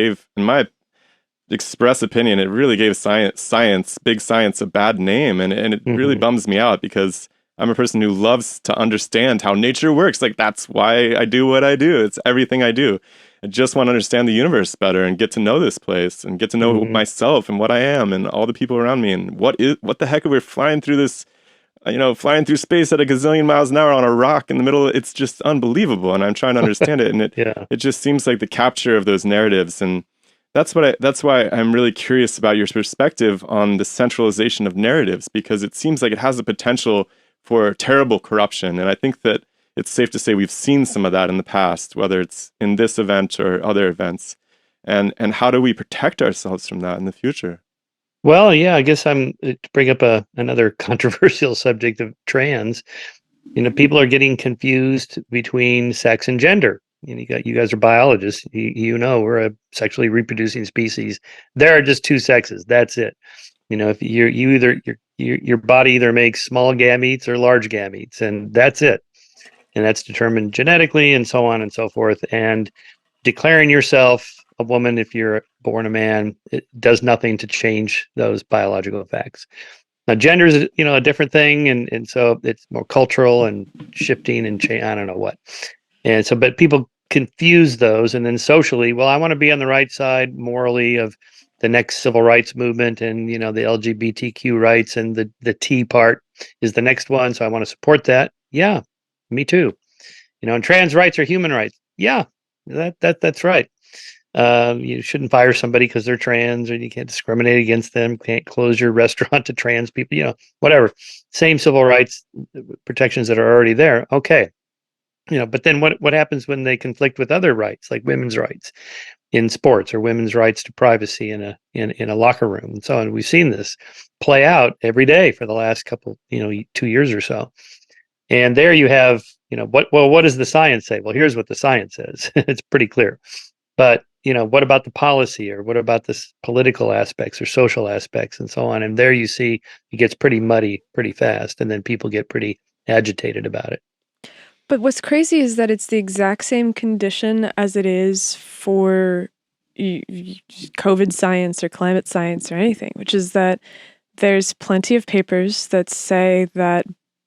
gave, in my express opinion, it really gave big science, a bad name, and it really Hmm. bums me out because I'm a person who loves to understand how nature works. Like that's why I do what I do. It's everything I do. I just want to understand the universe better and get to know this place and get to know Hmm. myself and what I am and all the people around me and what the heck are we flying through this, flying through space at a gazillion miles an hour on a rock in the middle. It's just unbelievable, and I'm trying to understand it, and it Yeah. it just seems like the capture of those narratives, and that's why I'm really curious about your perspective on the centralization of narratives because it seems like it has the potential for terrible corruption, and I think that it's safe to say we've seen some of that in the past, whether it's in this event or other events, and how do we protect ourselves from that in the future? Well, yeah, I guess I'm to bring up another controversial subject of trans. People are getting confused between sex and gender. You guys are biologists. We're a sexually reproducing species. There are just two sexes. That's it. If you either your body either makes small gametes or large gametes, and that's it. And that's determined genetically, and so on and so forth. And declaring yourself a woman if you're born a man, it does nothing to change those biological facts. Now, gender is a different thing, and so it's more cultural and shifting and change. I don't know what, and so but people confuse those, and then socially, well, I want to be on the right side morally of the next civil rights movement, and the LGBTQ rights, and the T part is the next one, so I want to support that. Yeah, me too. And trans rights are human rights. Yeah, that's right. You shouldn't fire somebody because they're trans, or you can't discriminate against them. Can't close your restaurant to trans people. Whatever. Same civil rights protections that are already there. Okay. But then what happens when they conflict with other rights, like women's rights in sports, or women's rights to privacy in a locker room, and so on? We've seen this play out every day for the last couple, 2 years or so. And there you have, what does the science say? Well, here's what the science says. It's pretty clear. But, what about the policy, or what about this political aspects or social aspects and so on? And there you see it gets pretty muddy pretty fast, and then people get pretty agitated about it. But what's crazy is that it's the exact same condition as it is for COVID science or climate science or anything, which is that there's plenty of papers that say that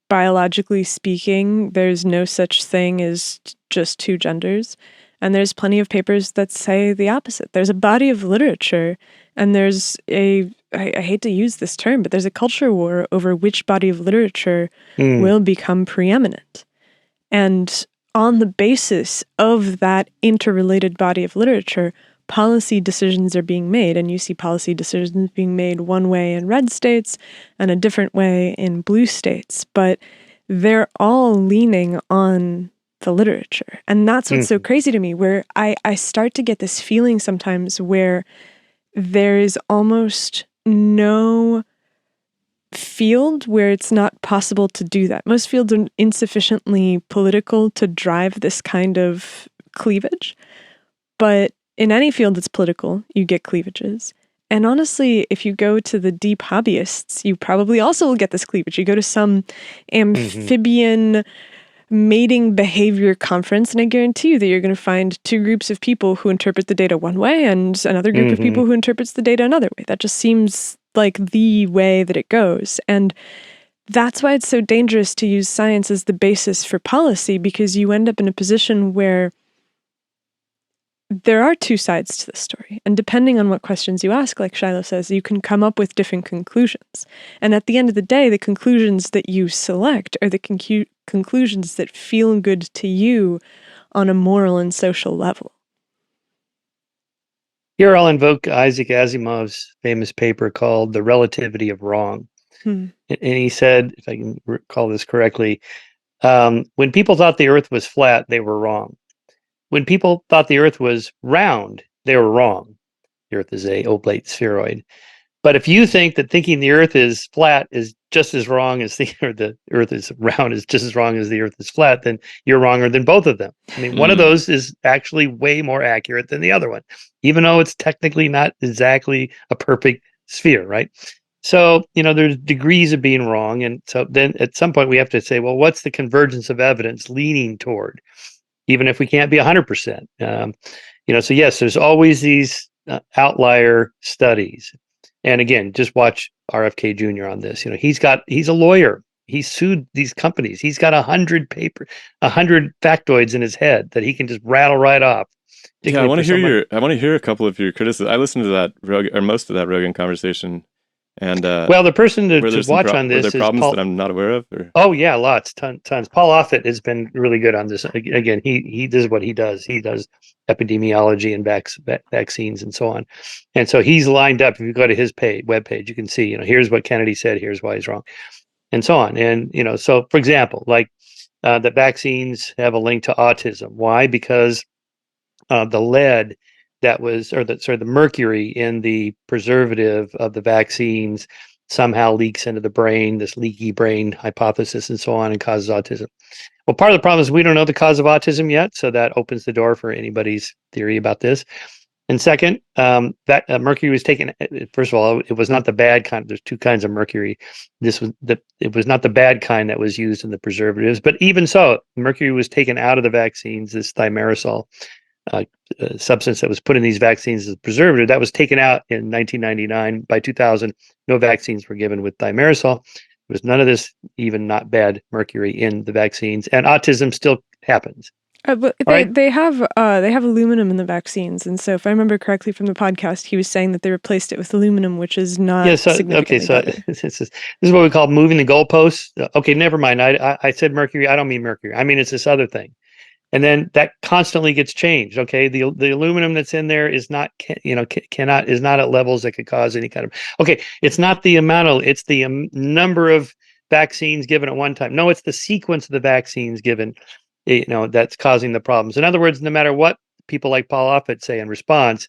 biologically speaking, there's no such thing as just two genders. And there's plenty of papers that say the opposite. There's a body of literature, and I hate to use this term, but there's a culture war over which body of literature Mm. will become preeminent. And on the basis of that interrelated body of literature, policy decisions are being made. And you see policy decisions being made one way in red states and a different way in blue states. But they're all leaning on the literature. And that's what's so Mm. crazy to me, where I start to get this feeling sometimes where there is almost no field where it's not possible to do that. Most fields are insufficiently political to drive this kind of cleavage. But in any field that's political, you get cleavages. And honestly, if you go to the deep hobbyists, you probably also will get this cleavage. You go to some Hmm. amphibian mating behavior conference, and I guarantee you that you're going to find two groups of people who interpret the data one way and another group of Hmm. people who interprets the data another way. That just seems like the way that it goes. And that's why it's so dangerous to use science as the basis for policy, because you end up in a position where there are two sides to the story. And depending on what questions you ask, like Shiloh says, you can come up with different conclusions. And at the end of the day, the conclusions that you select are the conclusions that feel good to you on a moral and social level. Here I'll invoke Isaac Asimov's famous paper called The Relativity of Wrong. Hmm. And he said, if I can recall this correctly, when people thought the earth was flat, they were wrong. When people thought the earth was round, they were wrong. The earth is a oblate spheroid. But if you think that thinking the earth is flat is just as wrong as or the earth is round is just as wrong as the earth is flat, then you're wronger than both of them. I mean, one of Mm. those is actually way more accurate than the other one, even though it's technically not exactly a perfect sphere, right? So, there's degrees of being wrong. And so then at some point we have to say, well, what's the convergence of evidence leaning toward? Even if we can't be 100%. So yes, there's always these outlier studies. And again, just watch RFK Jr. on this. He's a lawyer. He's sued these companies. He's got 100 factoids in his head that he can just rattle right off. Yeah, I want to hear a couple of your criticisms. I listened to that or most of that Rogan conversation, and well, the person to watch on were there this is problems Paul. that I'm not aware of? Or? Oh yeah, lots, tons. Paul Offit has been really good on this. Again, he does what he does. He does epidemiology and vaccines and so on. And so he's lined up. If you go to his webpage, you can see, here's what Kennedy said, here's why he's wrong, and so on. And so for example, like the vaccines have a link to autism. Why? Because the lead the mercury in the preservative of the vaccines somehow leaks into the brain, this leaky brain hypothesis and so on, and causes autism. Well, part of the problem is we don't know the cause of autism yet, so that opens the door for anybody's theory about this. And second, that mercury was taken. First of all, it was not the bad kind. There's two kinds of mercury. It was not the bad kind that was used in the preservatives, but even so, mercury was taken out of the vaccines. This thimerosal substance that was put in these vaccines as a preservative, that was taken out in 1999. By 2000, no vaccines were given with thimerosal. There was none of this, even not bad mercury in the vaccines, and autism still happens. But they have aluminum in the vaccines, and so if I remember correctly from the podcast, he was saying that they replaced it with aluminum, which is not significantly better. This is what we call moving the goalposts. Okay, never mind. I said mercury. I don't mean mercury. I mean it's this other thing. And then that constantly gets changed. Okay, the aluminum that's in there is not is not at levels that could cause any kind of. Okay, it's not the amount it's the number of vaccines given at one time. No, it's the sequence of the vaccines given, that's causing the problems. In other words, no matter what people like Paul Offit say in response,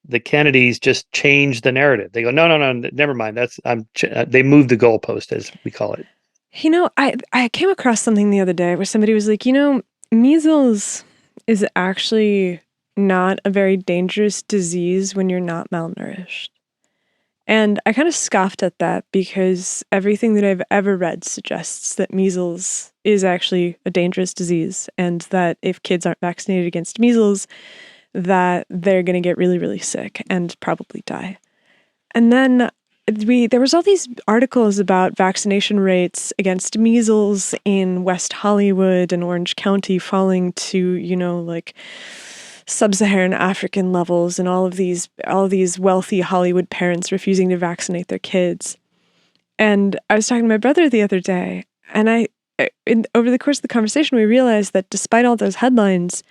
the Kennedys just change the narrative. They go, no, never mind. They moved the goalpost, as we call it. I came across something the other day where somebody was like, measles is actually not a very dangerous disease when you're not malnourished. And I kind of scoffed at that because everything that I've ever read suggests that measles is actually a dangerous disease and that if kids aren't vaccinated against measles, that they're going to get really, really sick and probably die. And then there was all these articles about vaccination rates against measles in West Hollywood and Orange County falling to, like sub-Saharan African levels, and all of these wealthy Hollywood parents refusing to vaccinate their kids. And I was talking to my brother the other day, and over the course of the conversation, we realized that despite all those headlines,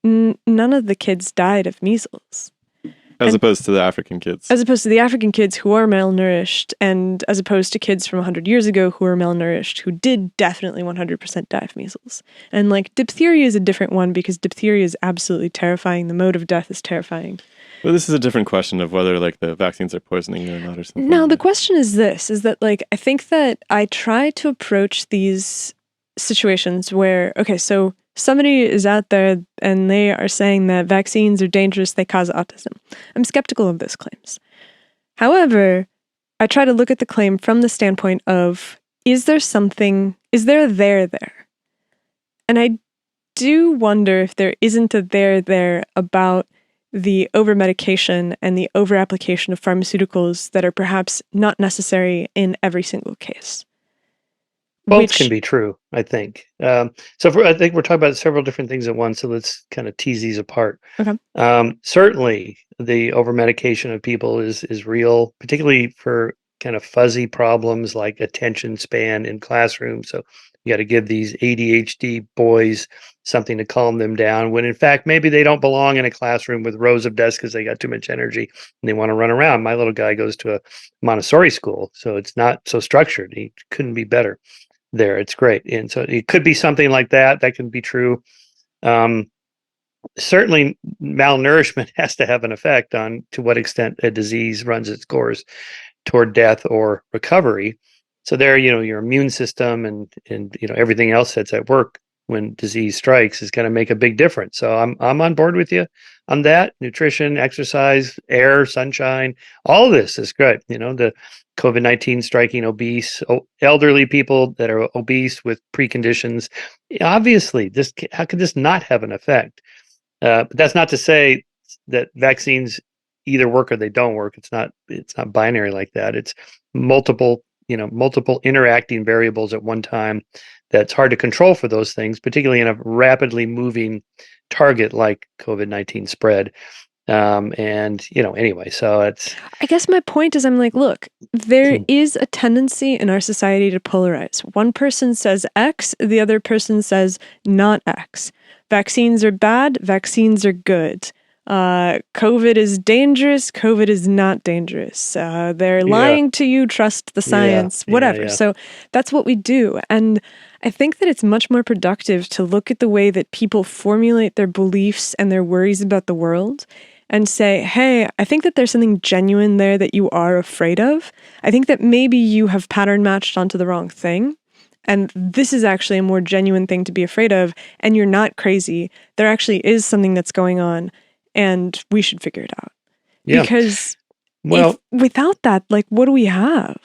none of the kids died of measles. As opposed to the African kids. As opposed to the African kids who are malnourished, and as opposed to kids from 100 years ago who were malnourished, who did definitely 100% die of measles. And diphtheria is a different one because diphtheria is absolutely terrifying. The mode of death is terrifying. Well, this is a different question of whether the vaccines are poisoning you or not or something. No, the question is this, is that I think that I try to approach these situations where, okay, so somebody is out there and they are saying that vaccines are dangerous, they cause autism. I'm skeptical of those claims. However, I try to look at the claim from the standpoint of, is there a there? And I do wonder if there isn't a there about the over-medication and the over-application of pharmaceuticals that are perhaps not necessary in every single case. Both can be true, I think. I think we're talking about several different things at once, so let's kind of tease these apart. Okay. Certainly, the over-medication of people is real, particularly for kind of fuzzy problems like attention span in classrooms. So you got to give these ADHD boys something to calm them down, when in fact, maybe they don't belong in a classroom with rows of desks because they got too much energy and they want to run around. My little guy goes to a Montessori school, so it's not so structured. He couldn't be better there. It's great. And so it could be something like that. That can be true. Certainly malnourishment has to have an effect on to what extent a disease runs its course toward death or recovery. So there, your immune system and everything else that's at work when disease strikes is going to make a big difference. So I'm on board with you on that. Nutrition, exercise, air, sunshine, all of this is good. The COVID-19 striking elderly people that are obese with preconditions. Obviously, how could this not have an effect? But that's not to say that vaccines either work or they don't work. It's not binary like that. It's multiple interacting variables at one time that's hard to control for those things, particularly in a rapidly moving target like COVID-19 spread. Anyway, so it's. I guess my point is, I'm like, look, there is a tendency in our society to polarize. One person says X, the other person says not X. Vaccines are bad, vaccines are good. COVID is dangerous, COVID is not dangerous. They're lying to you, trust the science, whatever. So that's what we do. And I think that it's much more productive to look at the way that people formulate their beliefs and their worries about the world and say, hey, I think that there's something genuine there that you are afraid of. I think that maybe you have pattern matched onto the wrong thing. And this is actually a more genuine thing to be afraid of. And you're not crazy. There actually is something that's going on. And we should figure it out. Yeah. Because without that, like, what do we have?